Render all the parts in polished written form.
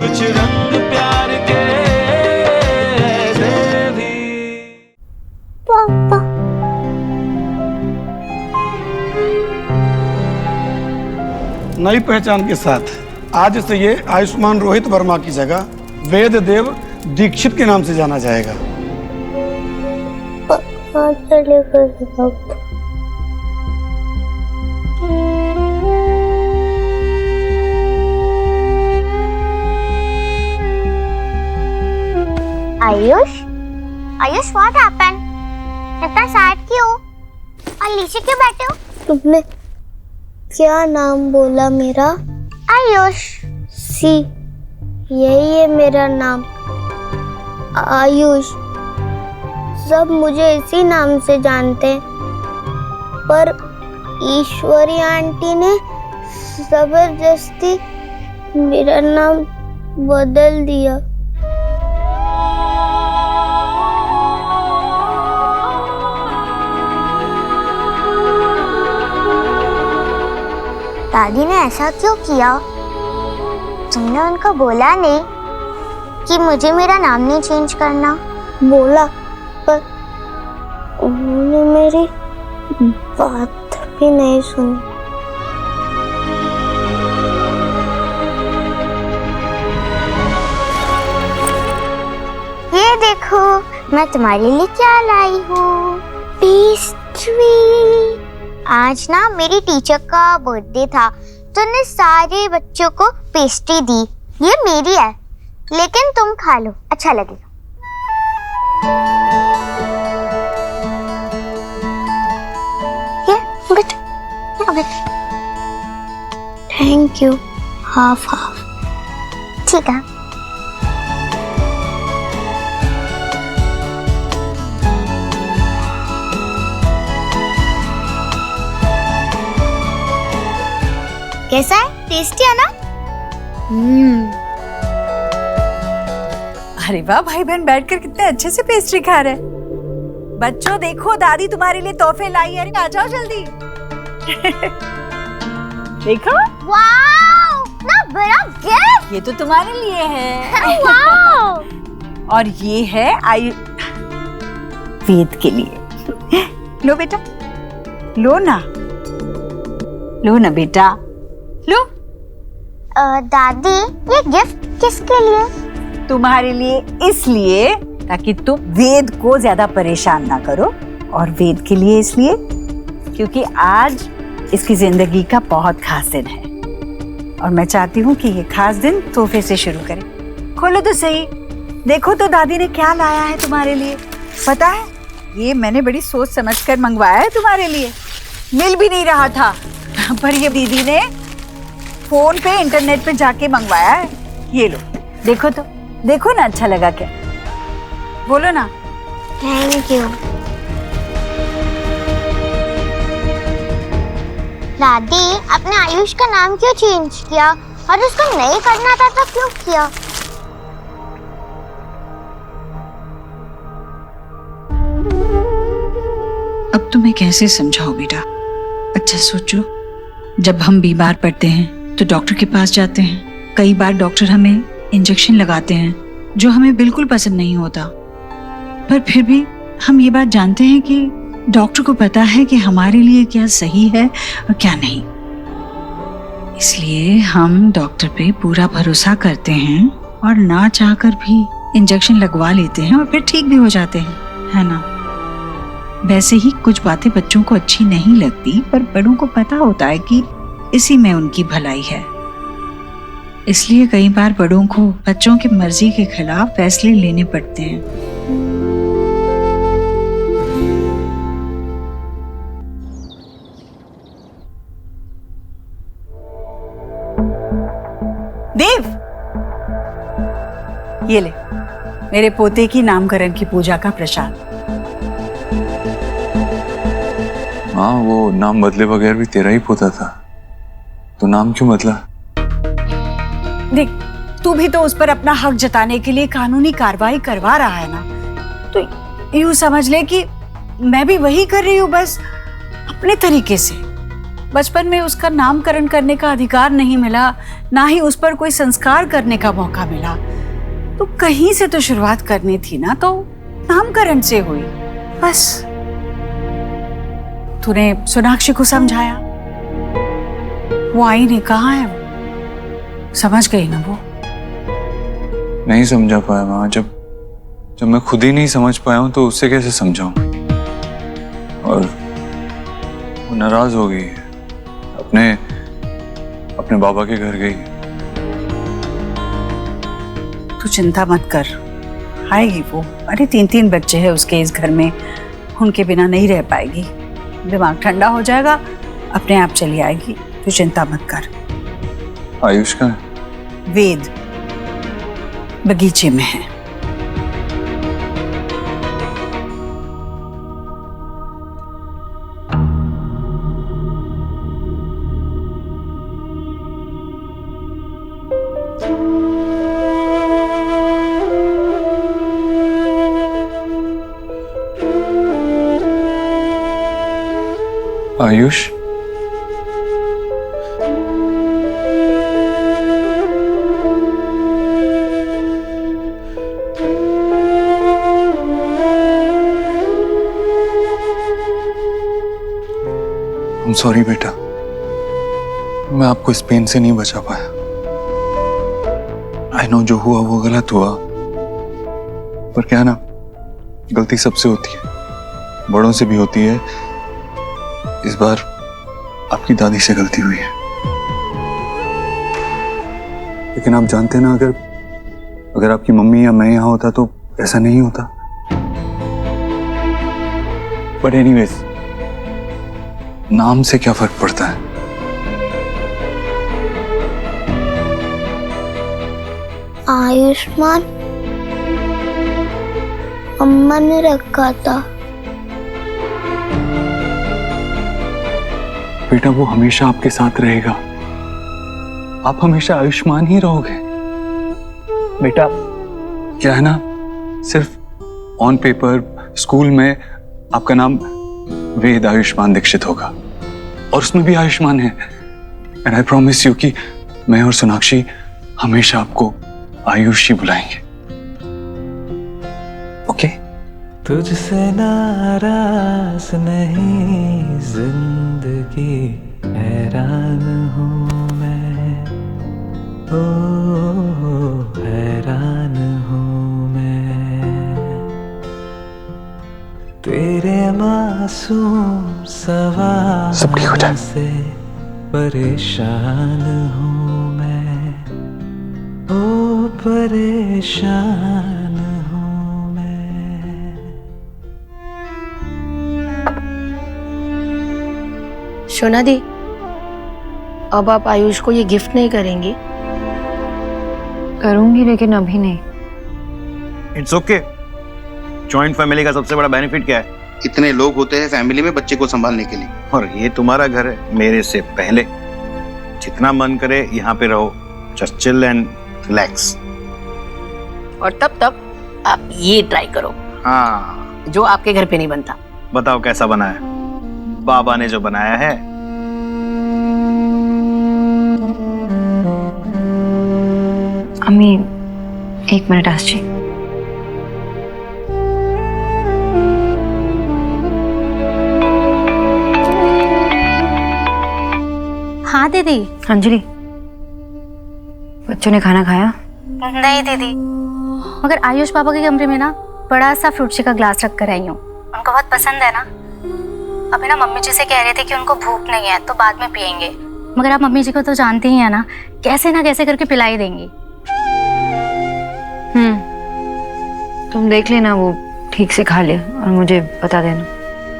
कुछ रंग प्यार के ऐसे भी। पापा नई पहचान के साथ आज से ये आयुष्मान रोहित वर्मा की जगह वेद देव दीक्षित के नाम से जाना जाएगा। Ayush what happened? इतना सैड क्यों? और नीचे क्यों बैठे हो? तुमने क्या नाम बोला मेरा? आयुष। सी, यही है मेरा नाम, आयुष। सब मुझे इसी नाम से जानते हैं, पर ईश्वरी आंटी ने जबरदस्ती मेरा नाम बदल दिया। दादी ने ऐसा क्यों किया? तुमने उनको बोला नहीं कि मुझे मेरा नाम नहीं चेंज करना? बोला, पर उन्होंने मेरी बात भी नहीं सुनी। ये देखो, मैं तुम्हारे लिए क्या लाई हूँ, पेस्ट्री। आज ना मेरी टीचर का बर्थडे था, तो उन्होंने सारे बच्चों को पेस्ट्री दी। ये मेरी है, लेकिन तुम खा लो, अच्छा लगेगा। Thank you. हाफ हाफ, ठीक है। कैसा है? टेस्टी है ना? अरे वाह, भाई बहन बैठकर कितने अच्छे से पेस्ट्री खा रहे हैं। बच्चों देखो, दादी तुम्हारे लिए तोहफे लाई है, आ जाओ जल्दी। देखो, वाओ, ना बड़ा गिफ्ट। ये तो तुम्हारे लिए है। वाओ। और ये है वेद के लिए। लो बेटा, लो ना, लो ना बेटा, लो। दादी, ये गिफ्ट किसके लिए? तुम्हारे लिए, इसलिए ताकि तुम वेद को ज्यादा परेशान ना करो, और वेद के लिए इसलिए क्योंकि आज इसकी जिंदगी का बहुत खास दिन है, और मैं चाहती हूँ कि ये खास दिन तोहफे से शुरू करें। खोलो तो सही, देखो तो दादी ने क्या लाया है तुम्हारे लिए। पता है, ये मैंने बड़ी सोच समझकर मंगवाया है तुम्हारे लिए। मिल भी नहीं रहा था, पर ये दीदी ने फोन पे इंटरनेट पे जाके मंगवाया है। ये लो, देखो तो, देखो ना, अच्छा लगा क्या? बोलो ना। Thank you. दादी, आपने आयुष का नाम क्यों चेंज किया? और उसको नहीं करना था तो क्यों किया? अब तुम्हें कैसे समझाओ बेटा? अच्छा सोचो, जब हम बीमार पड़ते हैं तो डॉक्टर के पास जाते हैं। कई बार डॉक्टर हमें इंजेक्शन लगाते हैं जो हमें बिल्कुल पसंद नहीं होता, पर फिर भी हम ये बात जानते हैं कि डॉक्टर को पता है कि हमारे लिए क्या सही है और क्या नहीं। इसलिए हम डॉक्टर पे पूरा भरोसा करते हैं और ना चाहकर भी इंजेक्शन लगवा लेते हैं और फिर ठीक भी हो जाते हैं, है ना? वैसे ही कुछ बातें बच्चों को अच्छी नहीं लगती, पर बड़ों को पता होता है कि इसी में उनकी भलाई है। इसलिए कई बार बड़ों को बच्चों की मर्जी के खिलाफ फैसले लेने पड़ते हैं। देव, ये ले मेरे पोते की नामकरण की पूजा का प्रसाद। हाँ, वो नाम बदले बगैर भी तेरा ही पोता था, तो नाम क्यों बदला? देख, तू भी तो उस पर अपना हक जताने के लिए कानूनी कार्रवाई करवा रहा है ना, तो यूं समझ ले कि मैं भी वही कर रही हूँ, बस अपने तरीके से। बचपन में उसका नामकरण करने का अधिकार नहीं मिला, ना ही उस पर कोई संस्कार करने का मौका मिला। तो कहीं से तो शुरुआत करनी थी ना, तो नामकरण से हुई। बस तूने सोनाक्षी को समझाया, वो आई नहीं, कहाँ है वो? समझ गई ना वो? नहीं समझा पाया माँ। जब मैं खुद ही नहीं समझ पाया हूं तो उससे कैसे समझाऊं? और वो नाराज हो गई है, अपने बाबा के घर गई। तू चिंता मत कर, आएगी वो। अरे 3 बच्चे हैं उसके इस घर में, उनके बिना नहीं रह पाएगी। दिमाग ठंडा हो जाएगा, अपने आप चली आएगी। तू चिंता मत कर। आयुष का वेद बगीचे में है। आयुष, I'm sorry बेटा, मैं आपको इस पेन से नहीं बचा पाया। I know जो हुआ वो गलत हुआ, पर क्या ना, गलती सबसे होती है, बड़ों से भी होती है। इस बार आपकी दादी से गलती हुई है, लेकिन आप जानते हैं ना, अगर आपकी मम्मी या मैं यहां होता तो ऐसा नहीं होता। बट एनीवेज, नाम से क्या फर्क पड़ता है? आयुष्मान अम्मा ने रखा था। बेटा वो हमेशा आपके साथ रहेगा, आप हमेशा आयुष्मान ही रहोगे। बेटा क्या है ना, सिर्फ ऑन पेपर स्कूल में आपका नाम वेद आयुष्मान दीक्षित होगा, और उसमें भी आयुष्मान है। एंड आई प्रॉमिस यू कि मैं और सोनाक्षी हमेशा आपको आयुष ही बुलाएंगे। ओके? तुझसे नाराज नहीं जिंदगी, हैरान हूँ मैं, ओ हैरान हूँ मैं, तेरे मासूम सवाल से परेशान हूँ मैं, ओ परेशान हूँ मैं। शोना दी, अब आप आयुष को ये गिफ्ट नहीं करेंगी? करूंगी, लेकिन अभी नहीं। It's okay. जॉइंट फैमिली का सबसे बड़ा बेनिफिट क्या है? इतने लोग होते हैं फैमिली में बच्चे को संभालने के लिए। और ये तुम्हारा घर है, मेरे से पहले। जितना मन करे यहाँ पे रहो, जस्ट चिल एंड रिलैक्स। और तब तक आप ये ट्राई करो, हाँ, जो आपके घर पे नहीं बनता। बताओ कैसा बना है? बाबा ने जो बनाया है। अम्मी 1 मिनट आस जी। हाँ दीदी। अंजलि, बच्चों ने खाना खाया? नहीं दीदी, मगर आयुष पापा के कमरे में ना बड़ा सा फ्रूट शी का ग्लास रख कर आई हूँ। उनको बहुत पसंद है ना। अभी ना मम्मी जी से कह रहे थे कि उनको भूख नहीं है तो बाद में पियेंगे, मगर आप मम्मी जी को तो जानती ही है ना, कैसे ना कैसे करके पिलाई देंगी। तुम देख लेना, वो ठीक से खा ले और मुझे बता देना।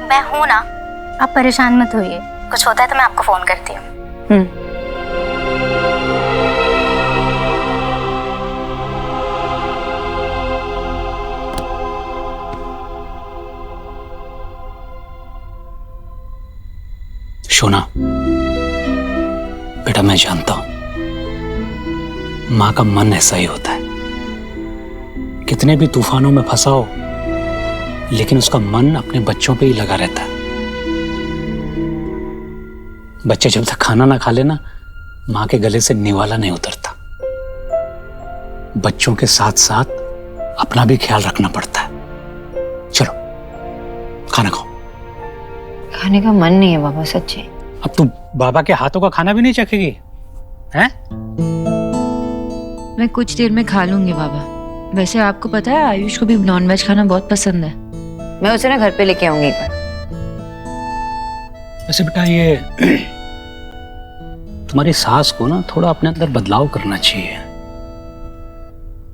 मैं हूँ ना, आप परेशान मत होइए। कुछ होता है तो मैं आपको फोन करती हूँ। शोना बेटा, मैं जानता हूं मां का मन ऐसा ही होता है। कितने भी तूफानों में फंसा हो, लेकिन उसका मन अपने बच्चों पे ही लगा रहता है। बच्चे जब तक खाना ना खा लेना, माँ के गले से निवाला नहीं उतरता। बच्चों के साथ साथ अपना भी ख्याल रखना पड़ता है। चलो खाना खाओ। खाने का मन नहीं है बाबा, सच्ची। अब तू बाबा के हाथों का खाना भी नहीं चखेगी हैं? मैं कुछ देर में खा लूंगी बाबा। वैसे आपको पता है आयुष को भी नॉनवेज खाना बहुत पसंद है। मैं उसे ना घर पे लेके आऊंगी एक बार। वैसे बेटा ये तुम्हारी सास को ना थोड़ा अपने अंदर बदलाव करना चाहिए।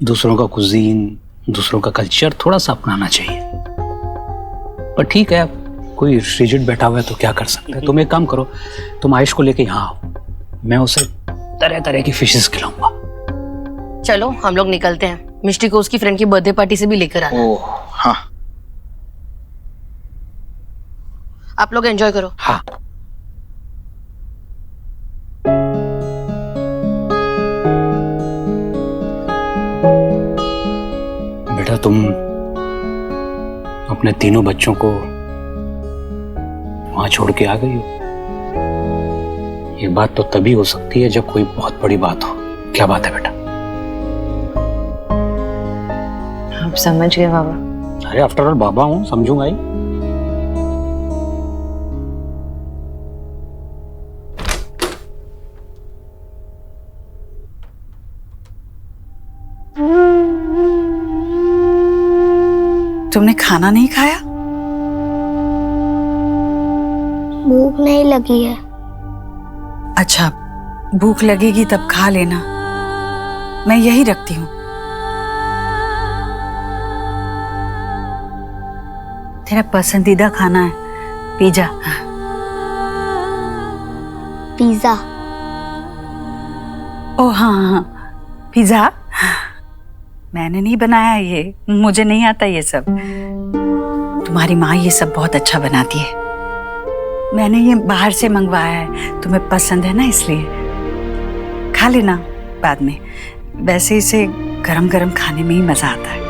दूसरों का कुजीन, दूसरों का कल्चर थोड़ा सा अपनाना चाहिए। पर ठीक है, कोई रिजिड बैठा हुआ है तो क्या कर सकते हैं। तुम एक काम करो, तुम आयुष को लेके यहाँ आओ, मैं उसे तरह तरह की फिशेस खिलाऊंगा। चलो हम लोग निकलते हैं। मिष्टी को उसकी फ्रेंड की बर्थडे पार्टी से भी लेकर आना। ओह हाँ। आप लोग एंजॉय करो। हाँ। बेटा तुम अपने तीनों बच्चों को वहां छोड़ के आ गई हो। ये बात तो तभी हो सकती है जब कोई बहुत बड़ी बात हो। क्या बात है बेटा? आप समझ गए बाबा? अरे आफ्टर ऑल बाबा हूं, समझूंगा ही। तुमने खाना नहीं खाया? भूख नहीं लगी है। अच्छा, भूख लगेगी तब खा लेना, मैं यही रखती हूँ। तेरा पसंदीदा खाना है पिज्जा। पिज्जा? ओ हाँ, पिज्जा मैंने नहीं बनाया, ये मुझे नहीं आता ये सब। तुम्हारी माँ ये सब बहुत अच्छा बनाती है। मैंने ये बाहर से मंगवाया है, तुम्हें पसंद है ना इसलिए। खा लेना बाद में। वैसे इसे गरम गरम खाने में ही मजा आता है।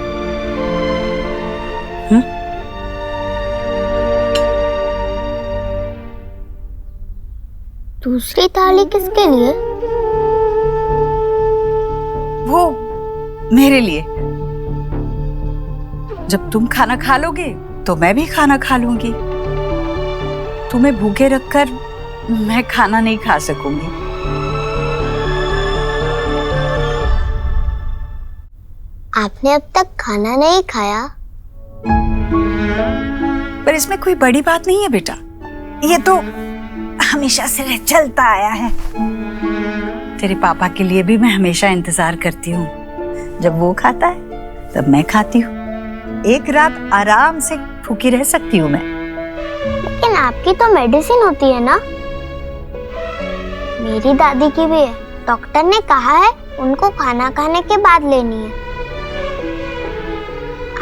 दूसरी थाली किसके लिए? वो मेरे लिए। जब तुम खाना खा लोगे तो मैं भी खाना खा लूंगी। तुम्हें भूखे रखकर मैं खाना नहीं खा सकूंगी। आपने अब तक खाना नहीं खाया? पर इसमें कोई बड़ी बात नहीं है बेटा, ये तो हमेशा से चलता आया है। तेरे पापा के लिए भी मैं हमेशा इंतजार करती हूँ। जब वो खाता है तब मैं खाती हूँ। एक रात आराम से भूखी रह सकती हूँ मैं। लेकिन आपकी तो मेडिसिन होती है ना? मेरी दादी की भी है। डॉक्टर ने कहा है उनको खाना खाने के बाद लेनी है।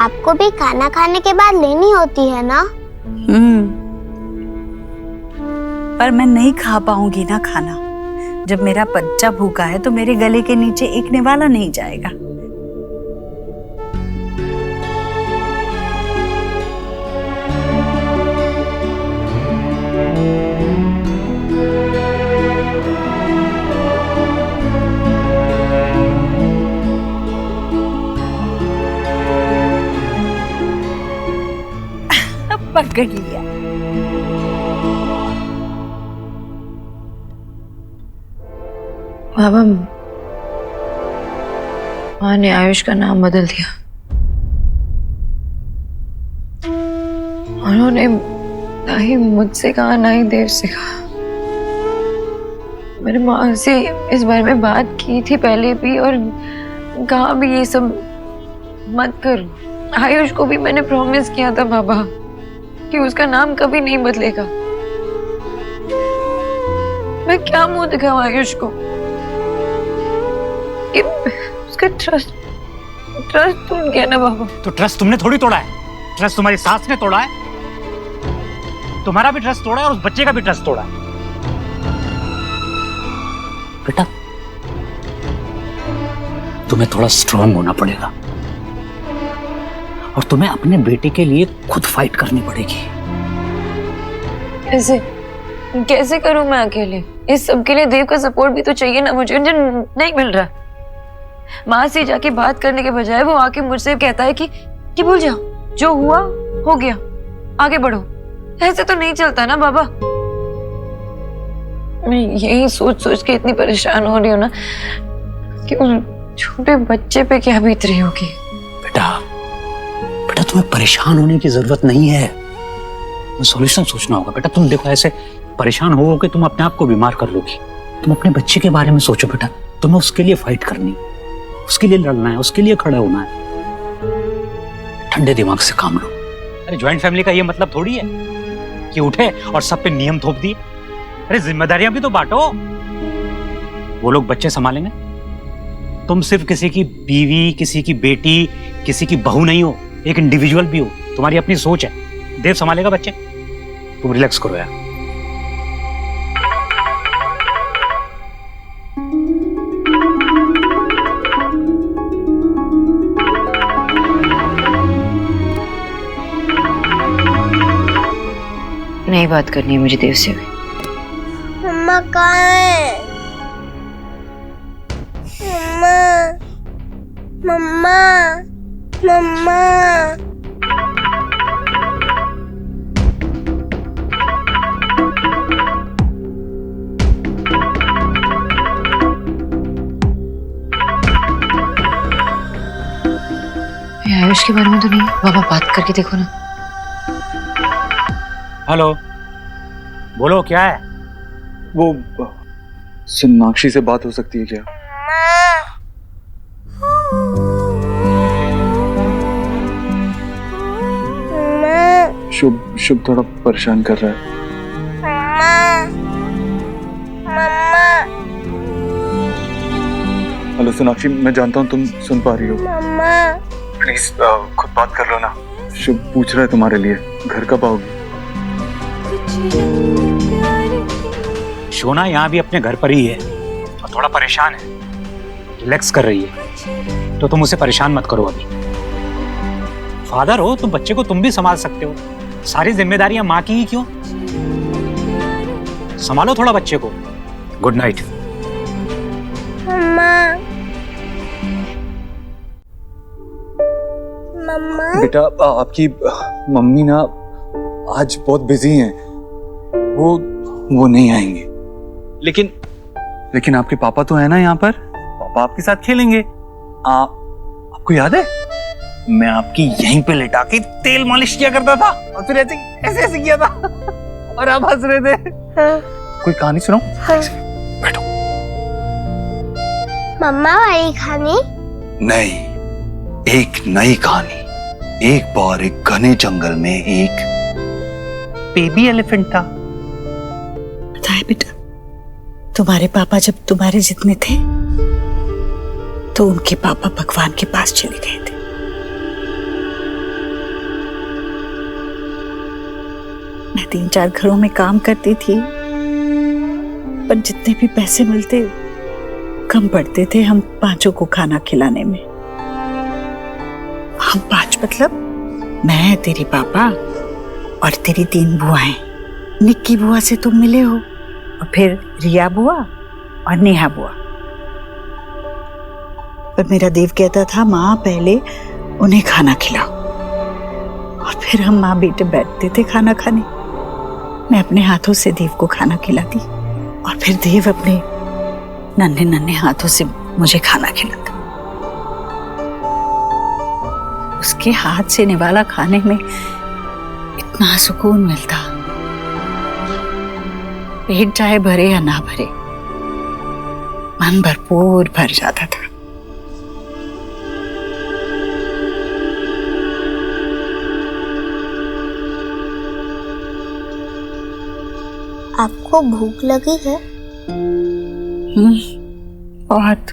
आपको भी खाना खाने के बाद लेनी होती है ना? पर मैं नहीं खा पाऊंगी ना खाना। जब मेरा बच्चा भूखा है तो मेरे गले के नीचे एक निवाला नहीं जाएगा। पकड़ लिया। बाबा, माँ ने आयुष का नाम बदल दिया। उन्होंने ना ही मुझसे कहा ना ही देव से कहा। मेरी माँ से इस बारे में बात की थी पहले भी और कहा भी ये सब मत करो। आयुष को भी मैंने प्रॉमिस किया था बाबा कि उसका नाम कभी नहीं बदलेगा। मैं क्या मुंह दिखाऊं आयुष को कि उसका ट्रस्ट टूट गया ना बाबा। तो ट्रस्ट तुमने थोड़ी तोड़ा है, ट्रस्ट तुम्हारी सास ने तोड़ा है। तुम्हारा भी ट्रस्ट तोड़ा है और उस बच्चे का भी ट्रस्ट तोड़ा है। बेटा तुम्हें थोड़ा स्ट्रांग होना पड़ेगा और तुम्हें अपने बेटे के लिए खुद फाइट करनी पड़ेगी। कैसे? कैसे करूं मैं अकेले? इस सब के लिए देव का सपोर्ट भी तो चाहिए ना मुझे, जो नहीं मिल रहा। माँ से जाके बात करने के बजाय वो आके मुझसे कहता है कि भूल जाओ, जो हुआ हो गया, आगे बढ़ो। ऐसे तो नहीं चलता ना बाबा। मैं यही सोच सोच के इतनी परेशान हो रही हूँ ना कि उस छोटे बच्चे पे क्या बीत रही होगी। बेटा तुम्हें परेशान होने की जरूरत नहीं है, सॉल्यूशन सोचना होगा। बेटा तुम देखो, ऐसे परेशान होगे तुम अपने आप को बीमार कर लोगी। तुम अपने बच्चे के बारे में सोचो बेटा, तुम्हें उसके लिए फाइट करनी, उसके लिए लड़ना है, उसके लिए खड़ा होना है। ठंडे दिमाग से काम लो। अरे ज्वाइंट फैमिली का ये मतलब थोड़ी है कि उठे और सब पे नियम थोप दिए। अरे जिम्मेदारियां भी तो बांटो। वो लोग बच्चे संभालेंगे, तुम सिर्फ किसी की बीवी, किसी की बेटी, किसी की बहू नहीं हो, एक इंडिविजुअल भी हो। तुम्हारी अपनी सोच है, देव संभालेगा बच्चे। तुम रिलैक्स करो यार। नहीं बात करनी है मुझे देव से भी। मम्मा कहाँ है? मम्मा मम्मा आयुष के बारे में तो नहीं, बाबा बात करके देखो ना। हेलो, बोलो क्या है? वो सोनाक्षी से बात हो सकती है क्या? शुभ थोड़ा परेशान कर रहा है। हेलो सोनाक्षी, मैं जानता हूँ तुम सुन पा रही हो। प्लीज खुद बात कर लो ना। शुभ पूछ रहा है तुम्हारे लिए, घर कब आओगी? शोना यहाँ भी अपने घर पर ही है और थोड़ा परेशान है, रिलैक्स कर रही है, तो तुम उसे परेशान मत करो। अभी फादर हो तुम, बच्चे को तुम भी संभाल सकते हो। सारी जिम्मेदारियां माँ की ही क्यों? संभालो थोड़ा बच्चे को। Good night. मम्मा बेटा आपकी मम्मी ना आज बहुत बिजी हैं, वो नहीं आएंगे। लेकिन आपके पापा तो है ना यहाँ पर, पापा आपके साथ खेलेंगे। आपको याद है मैं आपकी यहीं पे लेटा के तेल मालिश किया करता था और फिर ऐसे किया था और आप हंस रहे थे। कोई कहानी सुनाओ? बैठो। मम्मा वाली कहानी? नहीं, एक नई कहानी। एक बार एक घने जंगल में एक बेबी एलिफेंट था। पता है बेटा, तुम्हारे पापा जब तुम्हारे जितने थे तो उनके पापा भगवान के पास चले गए थे। मैं 3-4 घरों में काम करती थी, पर जितने भी पैसे मिलते कम पड़ते थे हम 5 को खाना खिलाने में। हम 5 मतलब मैं, तेरे पापा और तेरी 3 बुआएं। निक्की बुआ से तुम मिले हो, और फिर रिया बुआ और नेहा बुआ। पर मेरा देव कहता था माँ पहले उन्हें खाना खिलाओ, और फिर हम माँ बेटे बैठते थे खाना खाने। मैं अपने हाथों से देव को खाना खिलाती और फिर देव अपने नन्हे नन्हे हाथों से मुझे खाना खिलाता। उसके हाथ से निवाला खाने में इतना सुकून मिलता, पेट चाहे भरे या ना भरे, मन भरपूर भर जाता था। आपको भूख लगी है? बहुत।